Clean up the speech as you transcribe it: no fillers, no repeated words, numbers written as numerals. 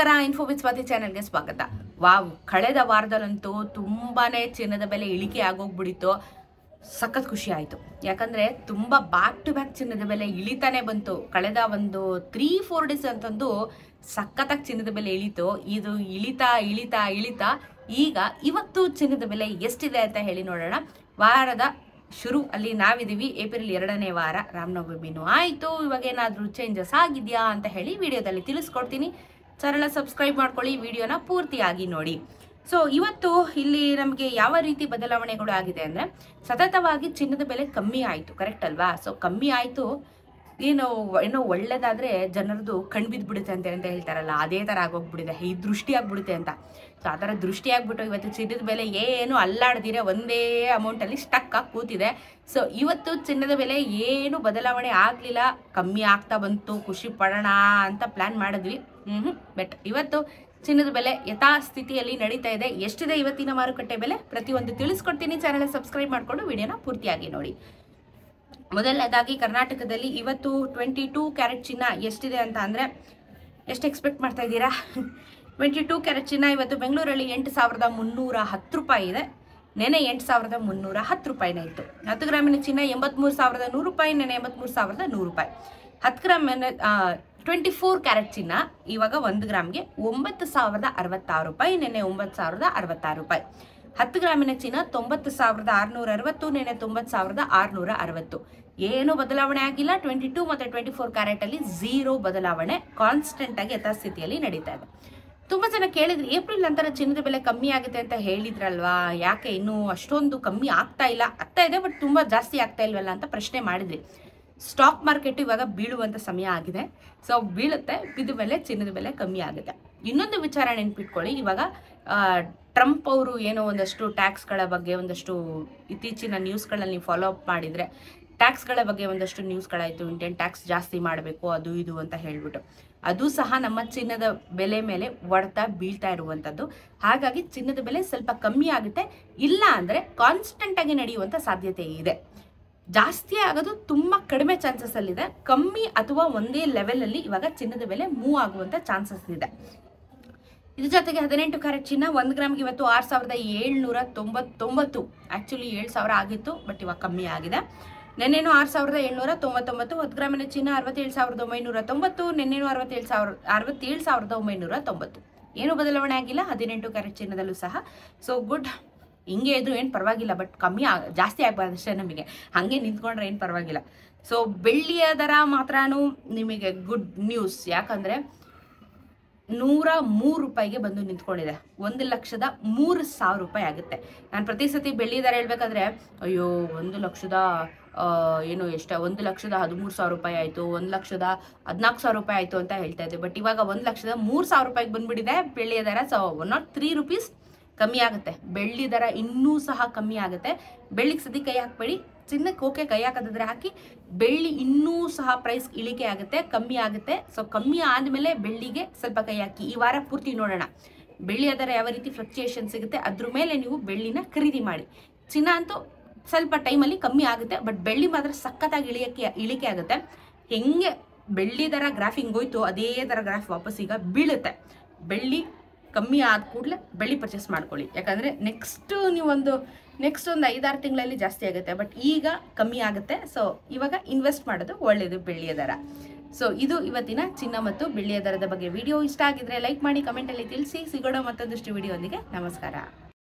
ನಮಸ್ಕಾರ, info with Swati ಚಾನೆಲ್ಗೆ ಸ್ವಾಗತ. ವಾವ್, ಕಳೆದ ವಾರದಲ್ಲಂತೂ ತುಂಬಾನೇ ಚಿನ್ನದ ಬೆಲೆ ಇಳಿಕೆ ಆಗೋಗ್ಬಿಡಿತ್ತು. ಸಖತ್ ಖುಷಿ ಆಯಿತು. ಯಾಕಂದರೆ ತುಂಬ ಬ್ಯಾಕ್ ಟು ಬ್ಯಾಕ್ ಚಿನ್ನದ ಬೆಲೆ ಇಳಿತಾನೆ ಬಂತು. ಕಳೆದ ಒಂದು 3-4 ಡೇಸ್ ಅಂತಂದು ಸಖತ್ತಾಗಿ ಚಿನ್ನದ ಬೆಲೆ ಇಳಿತು. ಇದು ಇಳಿತಾ ಇಳಿತಾ ಇಳಿತಾ ಈಗ ಇವತ್ತು ಚಿನ್ನದ ಬೆಲೆ ಎಷ್ಟಿದೆ ಅಂತ ಹೇಳಿ ನೋಡೋಣ. ವಾರದ ಶುರು ಅಲ್ಲಿ ನಾವಿದ್ದೀವಿ. ಏಪ್ರಿಲ್ 2ನೇ ವಾರ, ರಾಮನವಮಿನೂ ಆಯಿತು. ಇವಾಗ ಏನಾದರೂ ಚೇಂಜಸ್ ಆಗಿದೆಯಾ ಅಂತ ಹೇಳಿ ವಿಡಿಯೋದಲ್ಲಿ ತಿಳಿಸ್ಕೊಡ್ತೀನಿ. ಚಾನಲ್ನ ಸಬ್ಸ್ಕ್ರೈಬ್ ಮಾಡ್ಕೊಳ್ಳಿ, ವಿಡಿಯೋನ ಪೂರ್ತಿಯಾಗಿ ನೋಡಿ. ಸೊ ಇವತ್ತು ಇಲ್ಲಿ ನಮಗೆ ಯಾವ ರೀತಿ ಬದಲಾವಣೆಗಳು ಆಗಿದೆ ಅಂದರೆ, ಸತತವಾಗಿ ಚಿನ್ನದ ಬೆಲೆ ಕಮ್ಮಿ ಆಯಿತು, ಕರೆಕ್ಟ್ ಅಲ್ವಾ? ಸೊ ಕಮ್ಮಿ ಆಯಿತು, ಏನೋ ಒಳ್ಳೇದಾದರೆ ಜನರದು ಕಣ್ಬಿದ್ಬಿಡುತ್ತೆ ಅಂತ ಹೇಳ್ತಾರಲ್ಲ, ಅದೇ ಥರ ಆಗೋಗ್ಬಿಟ್ಟಿದೆ. ಈ ದೃಷ್ಟಿ ಆಗ್ಬಿಡುತ್ತೆ ಅಂತ. ಸೊ ಆ ಥರ ದೃಷ್ಟಿ ಆಗ್ಬಿಟ್ಟು ಇವತ್ತು ಚಿನ್ನದ ಬೆಲೆ ಏನು ಅಲ್ಲಾಡ್ದಿರ ಒಂದೇ ಅಮೌಂಟಲ್ಲಿ ಸ್ಟಕ್ ಆಗಿ ಕೂತಿದೆ. ಸೊ ಇವತ್ತು ಚಿನ್ನದ ಬೆಲೆ ಏನು ಬದಲಾವಣೆ ಆಗಲಿಲ್ಲ, ಕಮ್ಮಿ ಆಗ್ತಾ ಬಂತು, ಖುಷಿ ಪಡೋಣ ಅಂತ ಪ್ಲ್ಯಾನ್ ಮಾಡಿದ್ವಿ. ಬಟ್ ಇವತ್ತು ಚಿನ್ನದ ಬೆಲೆ ಯಥಾಸ್ಥಿತಿಯಲ್ಲಿ ನಡೀತಾ ಇದೆ. ಎಷ್ಟಿದೆ ಇವತ್ತಿನ ಮಾರುಕಟ್ಟೆ ಬೆಲೆ ಪ್ರತಿಯೊಂದು ತಿಳಿಸ್ಕೊಡ್ತೀನಿ. ಚಾನಲ್ ಸಬ್ಸ್ಕ್ರೈಬ್ ಮಾಡಿಕೊಂಡು ವಿಡಿಯೋನ ಪೂರ್ತಿಯಾಗಿ ನೋಡಿ. ಮೊದಲನೇದಾಗಿ ಕರ್ನಾಟಕದಲ್ಲಿ ಇವತ್ತು 22 ಕ್ಯಾರೆಟ್ ಚಿನ್ನ ಎಷ್ಟಿದೆ ಅಂತ ಅಂದರೆ, ಎಷ್ಟು ಎಕ್ಸ್ಪೆಕ್ಟ್ ಮಾಡ್ತಾ ಇದ್ದೀರಾ? 22 ಕ್ಯಾರೆಟ್ ಚಿನ್ನ ಇವತ್ತು ಬೆಂಗಳೂರಲ್ಲಿ 8,310 ರೂಪಾಯಿ ಇದೆ. ನೆನೆ 8,310 ರೂಪಾಯಿನ ಇತ್ತು. 10 ಗ್ರಾಮಿನ ಚಿನ್ನ 83,100 ರೂಪಾಯಿ, ನೆನೆ 83,100 ರೂಪಾಯಿ. 10 ಗ್ರಾಮಿನ 24 ಕ್ಯಾರೆಟ್ ಚಿನ್ನ ಇವಾಗ 1 ಗ್ರಾಮ್ಗೆ 9,066 ರೂಪಾಯಿ, ನೆನೆ 9,066 ರೂಪಾಯಿ. 10 ಗ್ರಾಮಿನ ಚಿನ್ನ 90,660, ನೆನೆ 90,660. ಏನು ಬದಲಾವಣೆ ಆಗಿಲ್ಲ. 22 ಮತ್ತು 24 ಕ್ಯಾರೆಟಲ್ಲಿ ಝೀರೋ ಬದಲಾವಣೆ, ಕಾನ್ಸ್ಟೆಂಟ್ ಆಗಿ ಯಥಾಸ್ಥಿತಿಯಲ್ಲಿ ನಡೀತಾ ಇದೆ. ತುಂಬ ಜನ ಕೇಳಿದ್ರಿ, ಏಪ್ರಿಲ್ ನಂತರ ಚಿನ್ನದ ಬೆಲೆ ಕಮ್ಮಿ ಆಗುತ್ತೆ ಅಂತ ಹೇಳಿದ್ರಲ್ವಾ, ಯಾಕೆ ಇನ್ನೂ ಅಷ್ಟೊಂದು ಕಮ್ಮಿ ಆಗ್ತಾ ಇಲ್ಲ? ಆಗ್ತಾ ಇದೆ, ಬಟ್ ತುಂಬ ಜಾಸ್ತಿ ಆಗ್ತಾ ಇಲ್ವಲ್ಲ ಅಂತ ಪ್ರಶ್ನೆ ಮಾಡಿದ್ರಿ. ಸ್ಟಾಕ್ ಮಾರ್ಕೆಟ್ ಇವಾಗ ಬೀಳುವಂಥ ಸಮಯ ಆಗಿದೆ. ಸೊ ಬೀಳುತ್ತೆ, ಬಿದ್ದ ಮೇಲೆ ಚಿನ್ನದ ಬೆಲೆ ಕಮ್ಮಿ ಆಗುತ್ತೆ. ಇನ್ನೊಂದು ವಿಚಾರ ನೆನ್ಪಿಟ್ಕೊಳ್ಳಿ, ಇವಾಗ ಟ್ರಂಪ್ ಅವರು ಏನೋ ಒಂದಷ್ಟು ಟ್ಯಾಕ್ಸ್ಗಳ ಬಗ್ಗೆ ಒಂದಷ್ಟು ಇತ್ತೀಚಿನ ನ್ಯೂಸ್ಗಳಲ್ಲಿ ನೀವು ಫಾಲೋ ಅಪ್ ಮಾಡಿದರೆ, ಟ್ಯಾಕ್ಸ್ಗಳ ಬಗ್ಗೆ ಒಂದಷ್ಟು ನ್ಯೂಸ್ಗಳಾಯಿತು. ಇಂಡಿಯನ್ ಟ್ಯಾಕ್ಸ್ ಜಾಸ್ತಿ ಮಾಡಬೇಕು, ಅದು ಇದು ಅಂತ ಹೇಳ್ಬಿಟ್ಟು. ಅದು ಸಹ ನಮ್ಮ ಚಿನ್ನದ ಬೆಲೆ ಮೇಲೆ ಹೊಡೆತ ಬೀಳ್ತಾ ಇರುವಂಥದ್ದು. ಹಾಗಾಗಿ ಚಿನ್ನದ ಬೆಲೆ ಸ್ವಲ್ಪ ಕಮ್ಮಿ ಆಗುತ್ತೆ. ಇಲ್ಲ ಅಂದರೆ ಕಾನ್ಸ್ಟೆಂಟಾಗಿ ನಡೆಯುವಂಥ ಸಾಧ್ಯತೆ ಇದೆ. ಜಾಸ್ತಿ ಆಗೋದು ತುಂಬ ಕಡಿಮೆ ಚಾನ್ಸಸ್ ಅಲ್ಲಿದೆ. ಕಮ್ಮಿ ಅಥವಾ ಒಂದೇ ಲೆವೆಲಲ್ಲಿ ಇವಾಗ ಚಿನ್ನದ ಬೆಲೆ ಮೂವ್ ಆಗುವಂಥ ಚಾನ್ಸಸ್ ಇದೆ. ಇದ್ರ ಜೊತೆಗೆ 18 ಕ್ಯಾರೆಟ್ ಚಿನ್ನ 1 ಗ್ರಾಮ್ಗೆ ಇವತ್ತು 6,799. ಆ್ಯಕ್ಚುಲಿ 7,000 ಆಗಿತ್ತು, ಬಟ್ ಇವಾಗ ಕಮ್ಮಿ ಆಗಿದೆ. ನೆನ್ನೆನೂ 6,799. 10 ಗ್ರಾಮಿನ ಚಿನ್ನ 67,990, ನೆನ್ನೆನೂ 67,990. ಏನು ಬದಲಾವಣೆ ಆಗಿಲ್ಲ 18 ಕ್ಯಾರೆಟ್ ಚಿನ್ನದಲ್ಲೂ ಸಹ. So good. ಹಿಂಗೆ ಇದ್ರು ಏನು ಪರವಾಗಿಲ್ಲ, ಬಟ್ ಜಾಸ್ತಿ ಆಗಬಾರ್ದು ಅಷ್ಟೇ. ನಮಗೆ ಹಾಗೆ ನಿಂತ್ಕೊಂಡ್ರೆ ಏನು ಪರವಾಗಿಲ್ಲ. ಸೊ ಬೆಳ್ಳಿಯ ದರ ಮಾತ್ರ ನಿಮಗೆ ಗುಡ್ ನ್ಯೂಸ್. ಯಾಕಂದರೆ 103 ರೂಪಾಯಿಗೆ ಬಂದು ನಿಂತ್ಕೊಂಡಿದೆ. 1,03,000 ರೂಪಾಯಿ ಆಗುತ್ತೆ. ನಾನು ಪ್ರತಿ ಸತಿ ಬೆಳ್ಳಿ ದರ ಹೇಳ್ಬೇಕಾದ್ರೆ, ಅಯ್ಯೋ 1,13,000 ರೂಪಾಯಿ ಆಯಿತು, 1,14,000 ರೂಪಾಯಿ ಆಯಿತು ಅಂತ ಹೇಳ್ತಾ ಇದ್ದೆ. ಬಟ್ ಇವಾಗ 1,03,000 ರೂಪಾಯಿಗೆ ಬಂದುಬಿಟ್ಟಿದೆ ಬೆಳ್ಳಿಯ ದರ. ಸೊ 103 ರೂಪೀಸ್ ಕಮ್ಮಿ ಆಗುತ್ತೆ. ಬೆಳ್ಳಿ ದರ ಇನ್ನೂ ಸಹ ಕಮ್ಮಿ ಆಗುತ್ತೆ. ಬೆಳ್ಳಿಗೆ ಸದ್ಯ ಕೈ ಹಾಕಬೇಡಿ, ಚಿನ್ನಕ್ಕೆ ಓಕೆ ಕೈ ಹಾಕೋದಾದ್ರೆ ಹಾಕಿ. ಬೆಳ್ಳಿ ಇನ್ನೂ ಸಹ ಪ್ರೈಸ್ ಇಳಿಕೆ ಆಗುತ್ತೆ, ಕಮ್ಮಿ ಆಗುತ್ತೆ. ಸೊ ಕಮ್ಮಿ ಆದಮೇಲೆ ಬೆಳ್ಳಿಗೆ ಸ್ವಲ್ಪ ಕೈ ಹಾಕಿ. ಈ ವಾರ ಪೂರ್ತಿ ನೋಡೋಣ ಬೆಳ್ಳಿಯ ದರ ಯಾವ ರೀತಿ ಫ್ಲಕ್ಚುಯೇಷನ್ ಸಿಗುತ್ತೆ, ಅದ್ರ ಮೇಲೆ ನೀವು ಬೆಳ್ಳಿನ ಖರೀದಿ ಮಾಡಿ. ಚಿನ್ನ ಅಂತೂ ಸ್ವಲ್ಪ ಟೈಮಲ್ಲಿ ಕಮ್ಮಿ ಆಗುತ್ತೆ, ಬಟ್ ಬೆಳ್ಳಿ ಮಾತ್ರ ಸಖತ್ತಾಗಿ ಇಳಿಕೆ ಆಗುತ್ತೆ. ಹೆಂಗೆ ಬೆಳ್ಳಿ ದರ ಗ್ರಾಫ್ ಹಿಂಗೋಯ್ತು, ಅದೇ ಥರ ಗ್ರಾಫ್ ವಾಪಸ್ ಈಗ ಬೀಳುತ್ತೆ. ಬೆಳ್ಳಿ ಕಮ್ಮಿ ಆದ ಕೂಡಲೇ ಬೆಳ್ಳಿ ಪರ್ಚೇಸ್ ಮಾಡ್ಕೊಳ್ಳಿ. ಯಾಕಂದರೆ ನೆಕ್ಸ್ಟ್ ಒಂದು 5-6 ತಿಂಗಳಲ್ಲಿ ಜಾಸ್ತಿ ಆಗುತ್ತೆ, ಬಟ್ ಈಗ ಕಮ್ಮಿ ಆಗುತ್ತೆ. ಸೊ ಇವಾಗ ಇನ್ವೆಸ್ಟ್ ಮಾಡೋದು ಒಳ್ಳೆಯದು ಬೆಳ್ಳಿಯ ದರ. ಸೊ ಇದು ಇವತ್ತಿನ ಚಿನ್ನ ಮತ್ತು ಬೆಳ್ಳಿಯ ದರದ ಬಗ್ಗೆ ವಿಡಿಯೋ. ಇಷ್ಟ ಆಗಿದ್ರೆ ಲೈಕ್ ಮಾಡಿ, ಕಮೆಂಟಲ್ಲಿ ತಿಳಿಸಿ. ಸಿಗೋಣ ಮತ್ತೊಂದಷ್ಟು ವಿಡಿಯೋ ಒಂದಿಗೆ. ನಮಸ್ಕಾರ.